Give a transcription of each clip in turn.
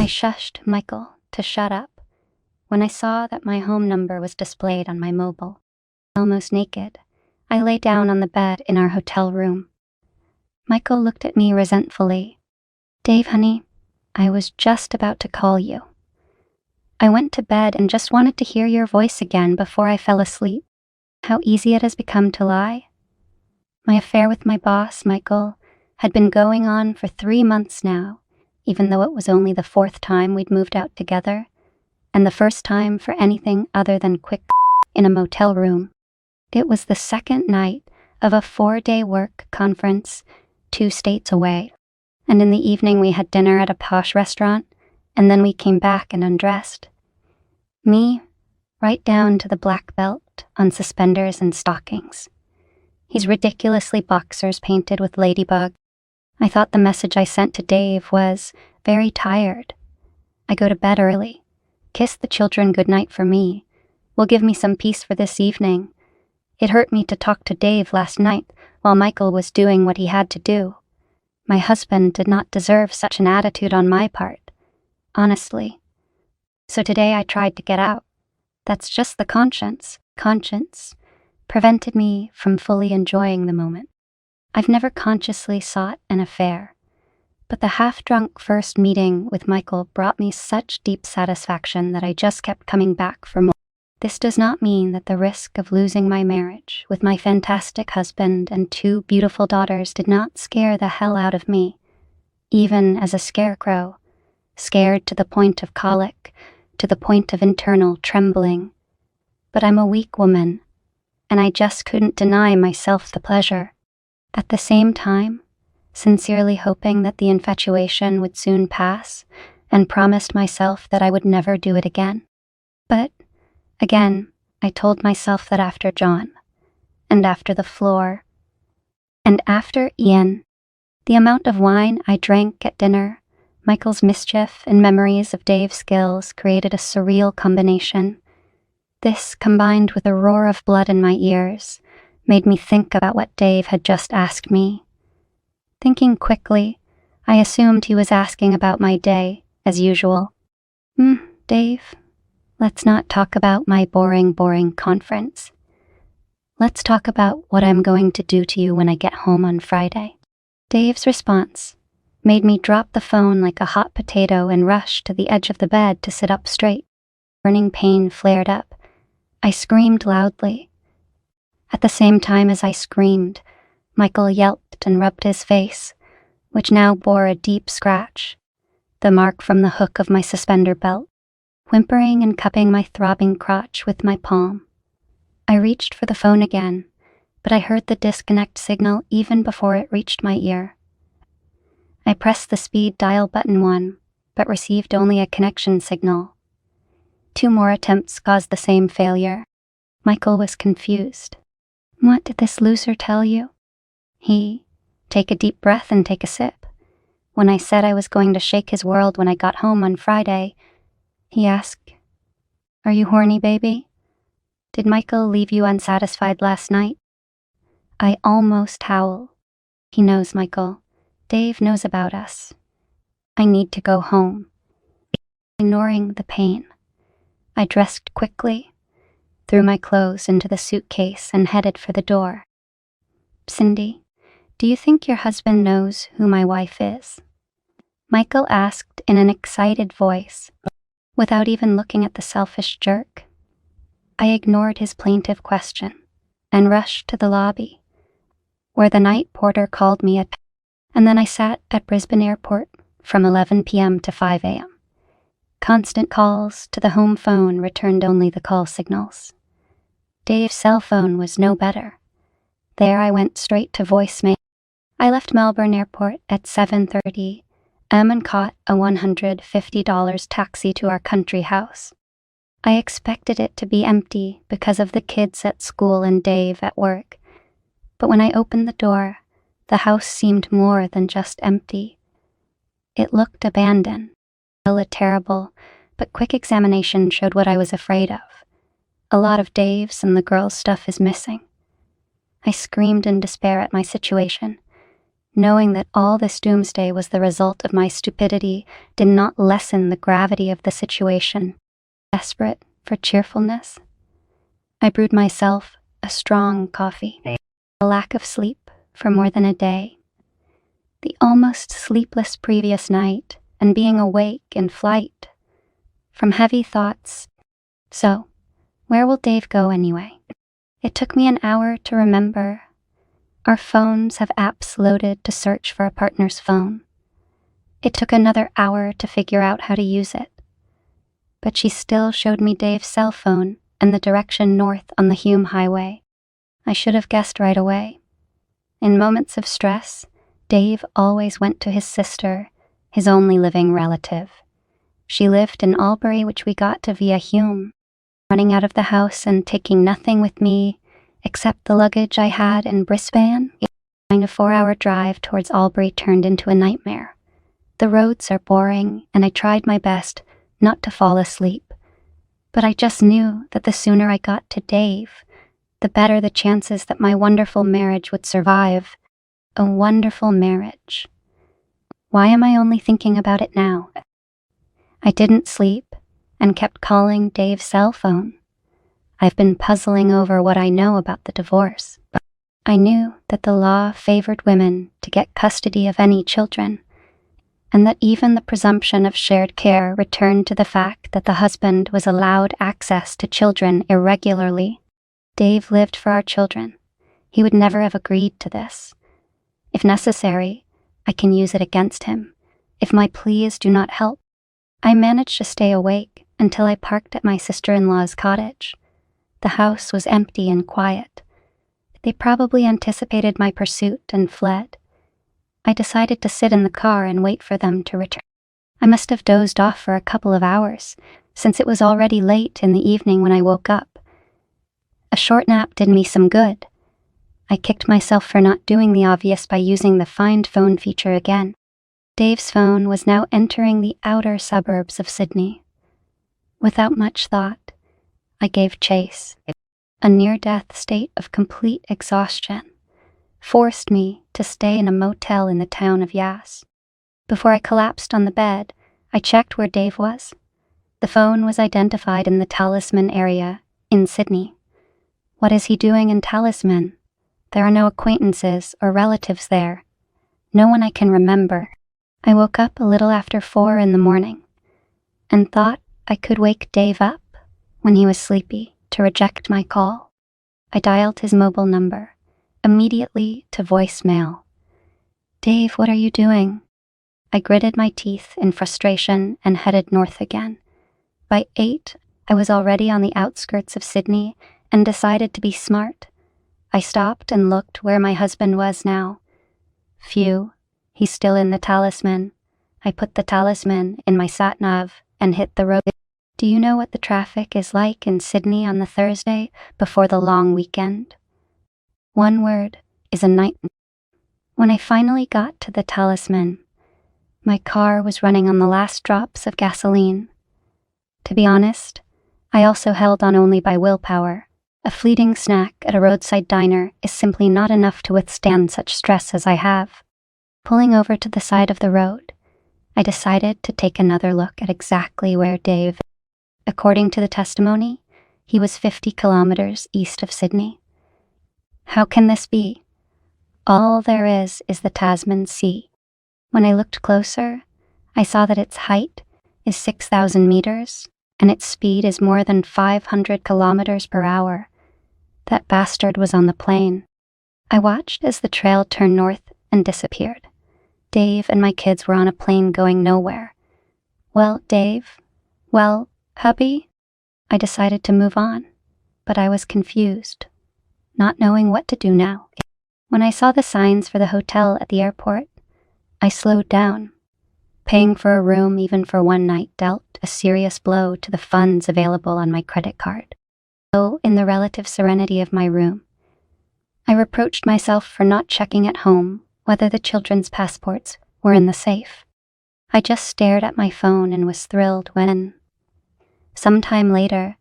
I shushed Michael to shut up when I saw that my home number was displayed on my mobile. Almost naked, I lay down on the bed in our hotel room. Michael looked at me resentfully. "Dave, honey, I was just about to call you. I went to bed and just wanted to hear your voice again before I fell asleep. How easy it has become to lie." My affair with my boss, Michael, had been going on for 3 months now, even though it was only the 4th time we'd moved out together, and the first time for anything other than quick in a motel room. It was the 2nd night of a 4-day work conference 2 states away, and in the evening we had dinner at a posh restaurant, and then we came back and undressed. Me, right down to the black belt on suspenders and stockings. He's ridiculously boxers painted with ladybug. I thought the message I sent to Dave was, "Very tired. I go to bed early. Kiss the children goodnight for me. Will give me some peace for this evening. It hurt me to talk to Dave last night while Michael was doing what he had to do. My husband did not deserve such an attitude on my part. Honestly. So today I tried to get out. That's just the conscience. Conscience prevented me from fully enjoying the moment. I've never consciously sought an affair, but the half-drunk first meeting with Michael brought me such deep satisfaction that I just kept coming back for more. This does not mean that the risk of losing my marriage with my fantastic husband and 2 beautiful daughters did not scare the hell out of me, even as a scarecrow, scared to the point of colic, to the point of internal trembling. But I'm a weak woman, and I just couldn't deny myself the pleasure. At the same time, sincerely hoping that the infatuation would soon pass, and promised myself that I would never do it again. But, again, I told myself that after John, and after the floor, and after Ian, the amount of wine I drank at dinner, Michael's mischief, and memories of Dave's skills created a surreal combination. This, combined with a roar of blood in my ears, made me think about what Dave had just asked me. Thinking quickly, I assumed he was asking about my day, as usual. Dave, let's not talk about my boring conference. Let's talk about what I'm going to do to you when I get home on Friday." Dave's response made me drop the phone like a hot potato and rush to the edge of the bed to sit up straight. Burning pain flared up. I screamed loudly. At the same time as I screamed, Michael yelped and rubbed his face, which now bore a deep scratch, the mark from the hook of my suspender belt, whimpering and cupping my throbbing crotch with my palm. I reached for the phone again, but I heard the disconnect signal even before it reached my ear. I pressed the speed dial button 1, but received only a connection signal. 2 more attempts caused the same failure. Michael was confused. "What did this loser tell you?" Take a deep breath and take a sip. When I said I was going to shake his world when I got home on Friday, he asked, "Are you horny, baby? Did Michael leave you unsatisfied last night?" I almost howled. He knows, Michael. Dave knows about us. I need to go home. Ignoring the pain, I dressed quickly, threw my clothes into the suitcase, and headed for the door. "Cindy, do you think your husband knows who my wife is?" Michael asked in an excited voice, without even looking at the selfish jerk. I ignored his plaintive question and rushed to the lobby, where the night porter called me and then I sat at Brisbane Airport from 11 p.m. to 5 a.m. Constant calls to the home phone returned only the call signals. Dave's cell phone was no better. There I went straight to voicemail. I left Melbourne Airport at 7:30 am and caught a $150 taxi to our country house. I expected it to be empty because of the kids at school and Dave at work, but when I opened the door, the house seemed more than just empty. It looked abandoned. A terrible but quick examination showed what I was afraid of. A lot of Dave's and the girls' stuff is missing. I screamed in despair at my situation. Knowing that all this doomsday was the result of my stupidity did not lessen the gravity of the situation. Desperate for cheerfulness, I brewed myself a strong coffee. A lack of sleep for more than a day, the almost sleepless previous night, and being awake in flight from heavy thoughts. So, where will Dave go anyway? It took me an hour to remember. Our phones have apps loaded to search for a partner's phone. It took another hour to figure out how to use it. But she still showed me Dave's cell phone and the direction north on the Hume Highway. I should have guessed right away. In moments of stress, Dave always went to his sister, his only living relative. She lived in Albury, which we got to via Hume. Running out of the house and taking nothing with me except the luggage I had in Brisbane, a 4-hour drive towards Albury turned into a nightmare. The roads are boring, and I tried my best not to fall asleep. But I just knew that the sooner I got to Dave, the better the chances that my wonderful marriage would survive. A wonderful marriage. Why am I only thinking about it now? I didn't sleep and kept calling Dave's cell phone. I've been puzzling over what I know about the divorce. I knew that the law favored women to get custody of any children, and that even the presumption of shared care returned to the fact that the husband was allowed access to children irregularly. Dave lived for our children. He would never have agreed to this. If necessary, I can use it against him. If my pleas do not help, I managed to stay awake until I parked at my sister-in-law's cottage. The house was empty and quiet. They probably anticipated my pursuit and fled. I decided to sit in the car and wait for them to return. I must have dozed off for a couple of hours, since it was already late in the evening when I woke up. A short nap did me some good. I kicked myself for not doing the obvious by using the Find Phone feature again. Dave's phone was now entering the outer suburbs of Sydney. Without much thought, I gave chase. A near-death state of complete exhaustion forced me to stay in a motel in the town of Yass. Before I collapsed on the bed, I checked where Dave was. The phone was identified in the Talisman area in Sydney. What is he doing in Talisman? There are no acquaintances or relatives there. No one I can remember. I woke up a little after 4 in the morning and thought I could wake Dave up when he was sleepy to reject my call. I dialed his mobile number, immediately to voicemail. "Dave, what are you doing?" I gritted my teeth in frustration and headed north again. By 8, I was already on the outskirts of Sydney and decided to be smart. I stopped and looked where my husband was now. Phew, he's still in the Talisman. I put the Talisman in my sat-nav and hit the road. Do you know what the traffic is like in Sydney on the Thursday before the long weekend? One word is a nightmare. When I finally got to the Talisman, my car was running on the last drops of gasoline. To be honest, I also held on only by willpower. A fleeting snack at a roadside diner is simply not enough to withstand such stress as I have. Pulling over to the side of the road, I decided to take another look at exactly where Dave. According to the testimony, he was 50 kilometers east of Sydney. How can this be? All there is the Tasman Sea. When I looked closer, I saw that its height is 6,000 meters and its speed is more than 500 kilometers per hour. That bastard was on the plane. I watched as the trail turned north and disappeared. Dave and my kids were on a plane going nowhere. Well, Dave? Well, hubby? I decided to move on, but I was confused, not knowing what to do now. When I saw the signs for the hotel at the airport, I slowed down. Paying for a room even for one night dealt a serious blow to the funds available on my credit card. So, in the relative serenity of my room, I reproached myself for not checking at home whether the children's passports were in the safe. I just stared at my phone and was thrilled when, sometime later,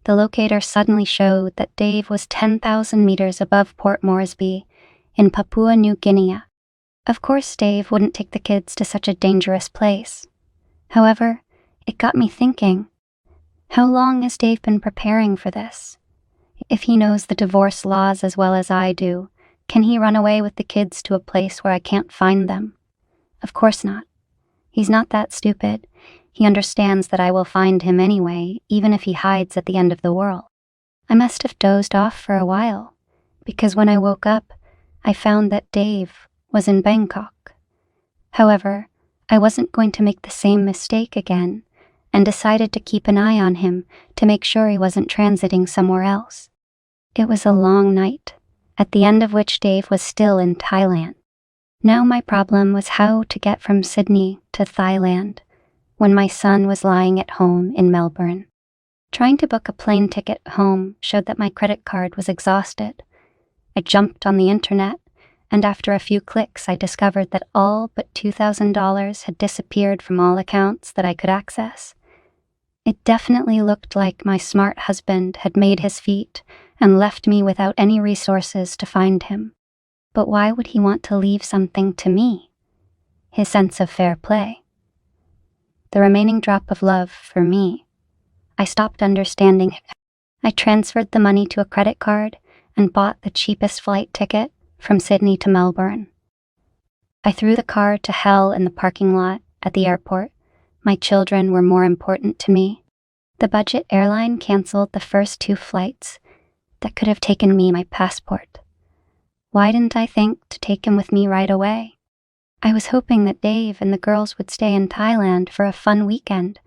the locator suddenly showed that Dave was 10,000 meters above Port Moresby in Papua New Guinea. Of course, Dave wouldn't take the kids to such a dangerous place. However, it got me thinking, how long has Dave been preparing for this? If he knows the divorce laws as well as I do, can he run away with the kids to a place where I can't find them? Of course not. He's not that stupid. He understands that I will find him anyway, even if he hides at the end of the world. I must have dozed off for a while, because when I woke up, I found that Dave was in Bangkok. However, I wasn't going to make the same mistake again, and decided to keep an eye on him to make sure he wasn't transiting somewhere else. It was a long night, at the end of which Dave was still in Thailand. Now my problem was how to get from Sydney to Thailand when my son was lying at home in Melbourne. Trying to book a plane ticket home showed that my credit card was exhausted. I jumped on the internet, and after a few clicks I discovered that all but $2,000 had disappeared from all accounts that I could access. It definitely looked like my smart husband had made his feet and left me without any resources to find him. But why would he want to leave something to me? His sense of fair play. The remaining drop of love for me. I stopped understanding it. I transferred the money to a credit card and bought the cheapest flight ticket from Sydney to Melbourne. I threw the car to hell in the parking lot at the airport. My children were more important to me. The budget airline canceled the first 2 flights that could have taken me my passport. Why didn't I think to take him with me right away? I was hoping that Dave and the girls would stay in Thailand for a fun weekend.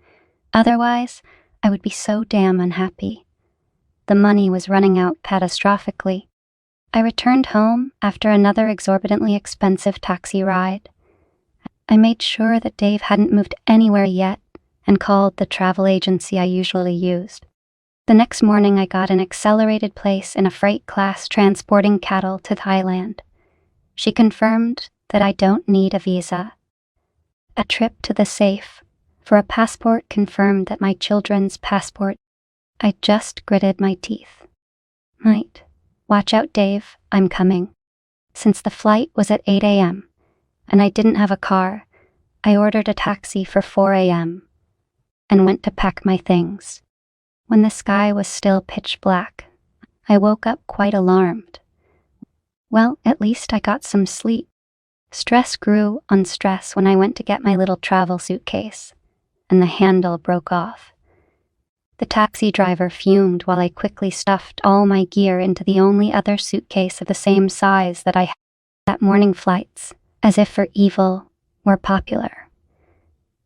Otherwise, I would be so damn unhappy. The money was running out catastrophically. I returned home after another exorbitantly expensive taxi ride. I made sure that Dave hadn't moved anywhere yet and called the travel agency I usually used. The next morning I got an accelerated place in a freight class transporting cattle to Thailand. She confirmed that I don't need a visa. A trip to the safe for a passport confirmed that my children's passport. I just gritted my teeth. Right. Watch out, Dave, I'm coming. Since the flight was at 8 a.m. and I didn't have a car, I ordered a taxi for 4 a.m. and went to pack my things. When the sky was still pitch black, I woke up quite alarmed. Well, at least I got some sleep. Stress grew on stress when I went to get my little travel suitcase, and the handle broke off. The taxi driver fumed while I quickly stuffed all my gear into the only other suitcase of the same size that I had at morning flights, as if for evil were popular.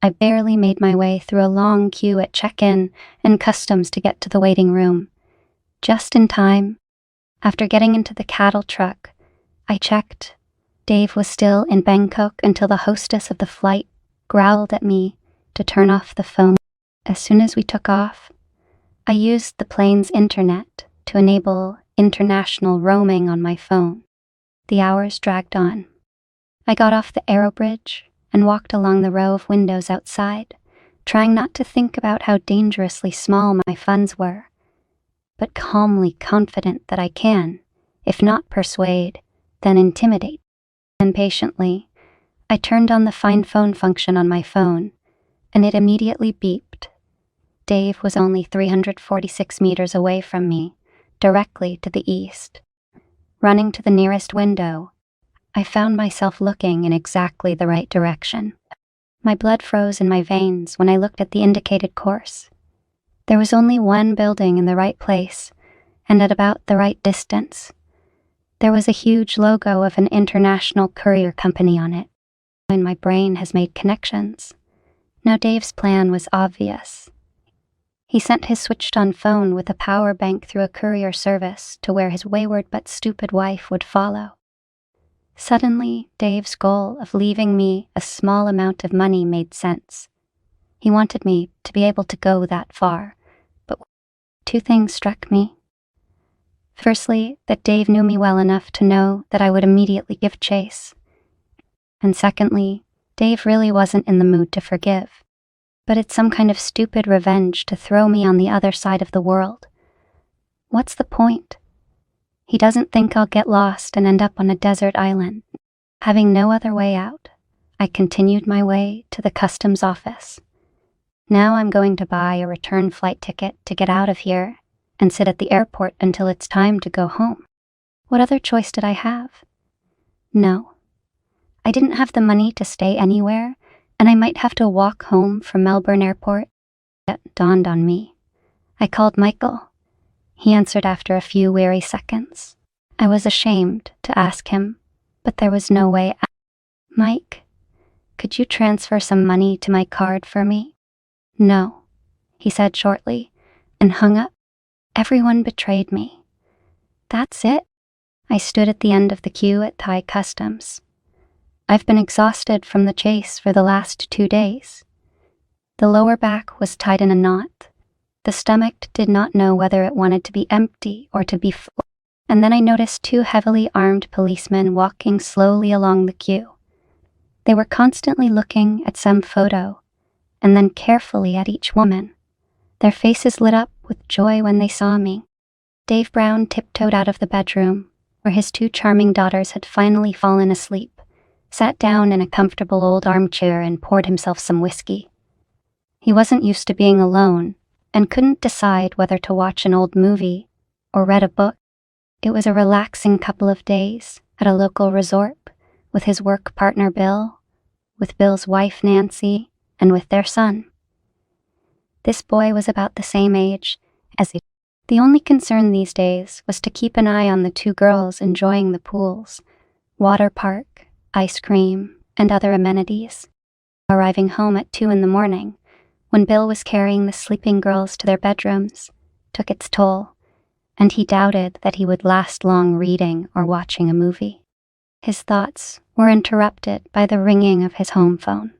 I barely made my way through a long queue at check-in and customs to get to the waiting room. Just in time, after getting into the cattle truck, I checked. Dave was still in Bangkok until the hostess of the flight growled at me to turn off the phone. As soon as we took off, I used the plane's internet to enable international roaming on my phone. The hours dragged on. I got off the aerobridge and walked along the row of windows outside, trying not to think about how dangerously small my funds were, but calmly confident that I can, if not persuade, then intimidate. And patiently, I turned on the Find Phone function on my phone, and it immediately beeped. Dave was only 346 meters away from me, directly to the east. Running to the nearest window, I found myself looking in exactly the right direction. My blood froze in my veins when I looked at the indicated course. There was only one building in the right place, and at about the right distance. There was a huge logo of an international courier company on it, and my brain has made connections. Now Dave's plan was obvious. He sent his switched-on phone with a power bank through a courier service to where his wayward but stupid wife would follow. Suddenly, Dave's goal of leaving me a small amount of money made sense. He wanted me to be able to go that far, but 2 things struck me. Firstly, that Dave knew me well enough to know that I would immediately give chase. And secondly, Dave really wasn't in the mood to forgive. But it's some kind of stupid revenge to throw me on the other side of the world. What's the point? He doesn't think I'll get lost and end up on a desert island. Having no other way out, I continued my way to the customs office. Now I'm going to buy a return flight ticket to get out of here and sit at the airport until it's time to go home. What other choice did I have? No. I didn't have the money to stay anywhere, and I might have to walk home from Melbourne Airport. It dawned on me. I called Michael. He answered after a few weary seconds. I was ashamed to ask him, but there was no way out. Mike, could you transfer some money to my card for me? No, he said shortly, and hung up. Everyone betrayed me. That's it. I stood at the end of the queue at Thai Customs. I've been exhausted from the chase for the last 2 days. The lower back was tied in a knot. The stomach did not know whether it wanted to be empty or to be full. And then I noticed 2 heavily armed policemen walking slowly along the queue. They were constantly looking at some photo, and then carefully at each woman. Their faces lit up with joy when they saw me. Dave Brown tiptoed out of the bedroom, where his 2 charming daughters had finally fallen asleep, sat down in a comfortable old armchair and poured himself some whiskey. He wasn't used to being alone, and couldn't decide whether to watch an old movie or read a book. It was a relaxing couple of days at a local resort with his work partner Bill, with Bill's wife Nancy, and with their son. This boy was about the same age as he. The only concern these days was to keep an eye on the 2 girls enjoying the pools, water park, ice cream, and other amenities. Arriving home at 2 a.m, when Bill was carrying the sleeping girls to their bedrooms, took its toll, and he doubted that he would last long reading or watching a movie. His thoughts were interrupted by the ringing of his home phone.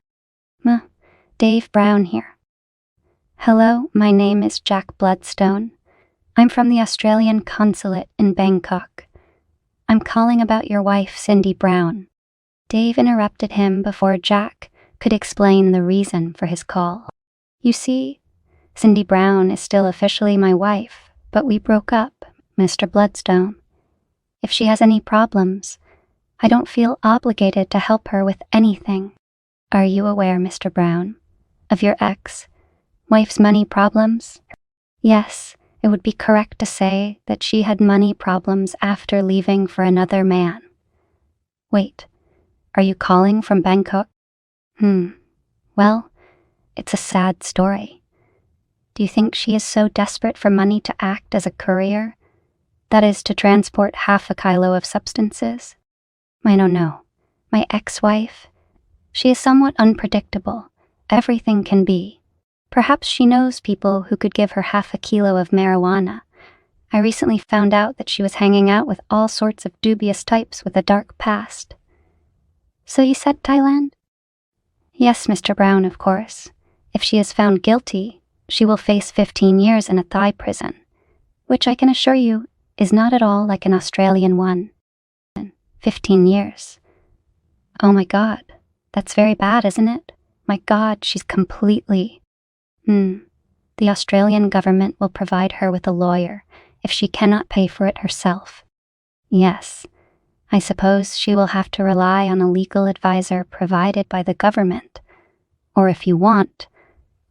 Dave Brown here. Hello, my name is Jack Bloodstone. I'm from the Australian consulate in Bangkok. I'm calling about your wife, Cindy Brown. Dave interrupted him before Jack could explain the reason for his call. You see, Cindy Brown is still officially my wife, but we broke up, Mr. Bloodstone. If she has any problems, I don't feel obligated to help her with anything. Are you aware, Mr. Brown, of your ex-wife's money problems? Yes, it would be correct to say that she had money problems after leaving for another man. Wait, are you calling from Bangkok? Well, it's a sad story. Do you think she is so desperate for money to act as a courier? That is, to transport half a kilo of substances? I don't know. My ex-wife, she is somewhat unpredictable. Everything can be. Perhaps she knows people who could give her half a kilo of marijuana. I recently found out that she was hanging out with all sorts of dubious types with a dark past. So you said Thailand? Yes, Mr. Brown, of course. If she is found guilty, she will face 15 years in a Thai prison, which I can assure you is not at all like an Australian one. 15 years. Oh my God, that's very bad, isn't it? My God, she's completely... The Australian government will provide her with a lawyer if she cannot pay for it herself. Yes, I suppose she will have to rely on a legal advisor provided by the government. Or if you want,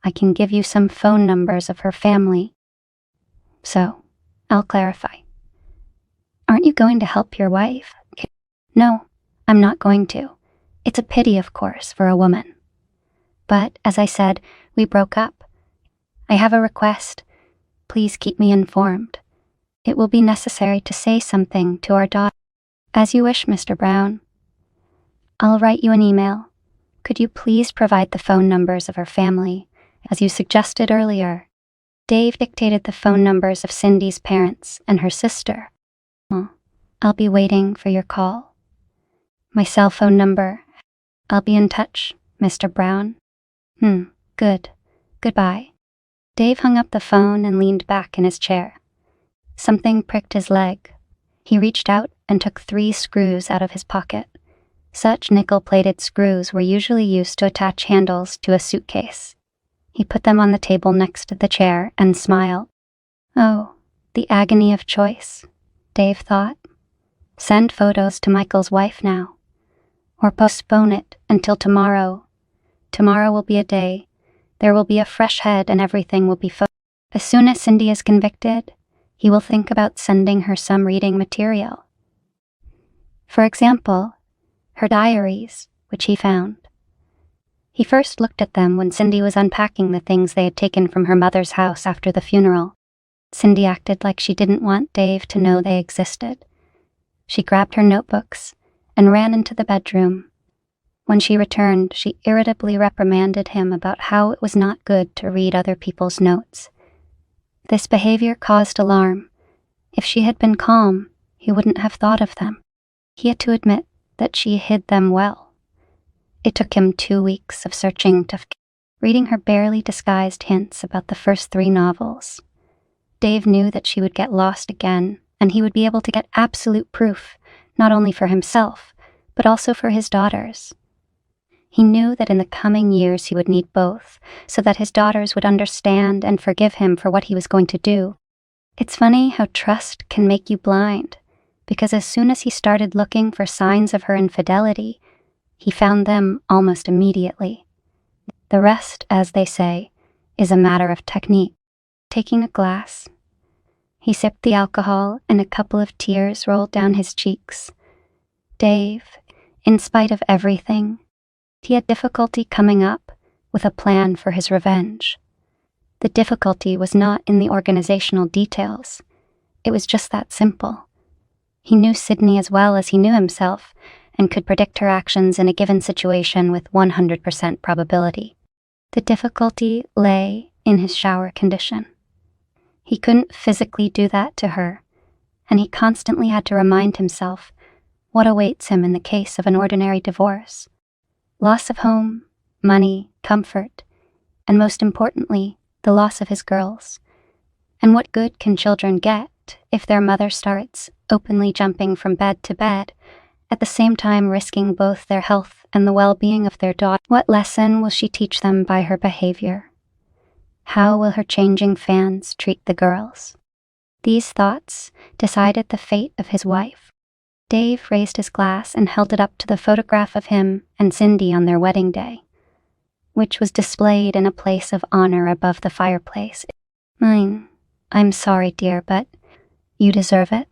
I can give you some phone numbers of her family. So, I'll clarify. Aren't you going to help your wife? No, I'm not going to. It's a pity, of course, for a woman. But, as I said, we broke up. I have a request. Please keep me informed. It will be necessary to say something to our daughter. As you wish, Mr. Brown. I'll write you an email. Could you please provide the phone numbers of her family, as you suggested earlier? Dave dictated the phone numbers of Cindy's parents and her sister. I'll be waiting for your call. My cell phone number. I'll be in touch, Mr. Brown. Good. Goodbye. Dave hung up the phone and leaned back in his chair. Something pricked his leg. He reached out and took 3 screws out of his pocket. Such nickel-plated screws were usually used to attach handles to a suitcase. He put them on the table next to the chair and smiled. Oh, the agony of choice, Dave thought. Send photos to Michael's wife now. or postpone it until tomorrow. Tomorrow will be a day. There will be a fresh head and everything will be focused. As soon as Cindy is convicted, he will think about sending her some reading material. For example, her diaries, which he found. He first looked at them when Cindy was unpacking the things they had taken from her mother's house after the funeral. Cindy acted like she didn't want Dave to know they existed. She grabbed her notebooks and ran into the bedroom. When she returned, she irritably reprimanded him about how it was not good to read other people's notes. This behavior caused alarm. If she had been calm, he wouldn't have thought of them. He had to admit that she hid them well. It took him 2 weeks of searching reading her barely disguised hints about the first 3 novels. Dave knew that she would get lost again, and he would be able to get absolute proof, not only for himself, but also for his daughters. He knew that in the coming years he would need both, so that his daughters would understand and forgive him for what he was going to do. It's funny how trust can make you blind, because as soon as he started looking for signs of her infidelity, he found them almost immediately. The rest, as they say, is a matter of technique. Taking a glass, he sipped the alcohol and a couple of tears rolled down his cheeks. Dave, in spite of everything, he had difficulty coming up with a plan for his revenge. The difficulty was not in the organizational details. It was just that simple. He knew Sydney as well as he knew himself, and could predict her actions in a given situation with 100% probability. The difficulty lay in his shower condition. He couldn't physically do that to her, and he constantly had to remind himself what awaits him in the case of an ordinary divorce. Loss of home, money, comfort, and most importantly, the loss of his girls. And what good can children get if their mother starts openly jumping from bed to bed, at the same time risking both their health and the well-being of their daughter? What lesson will she teach them by her behavior? How will her changing fans treat the girls? These thoughts decided the fate of his wife. Dave raised his glass and held it up to the photograph of him and Cindy on their wedding day, which was displayed in a place of honor above the fireplace. I'm sorry, dear, but you deserve it.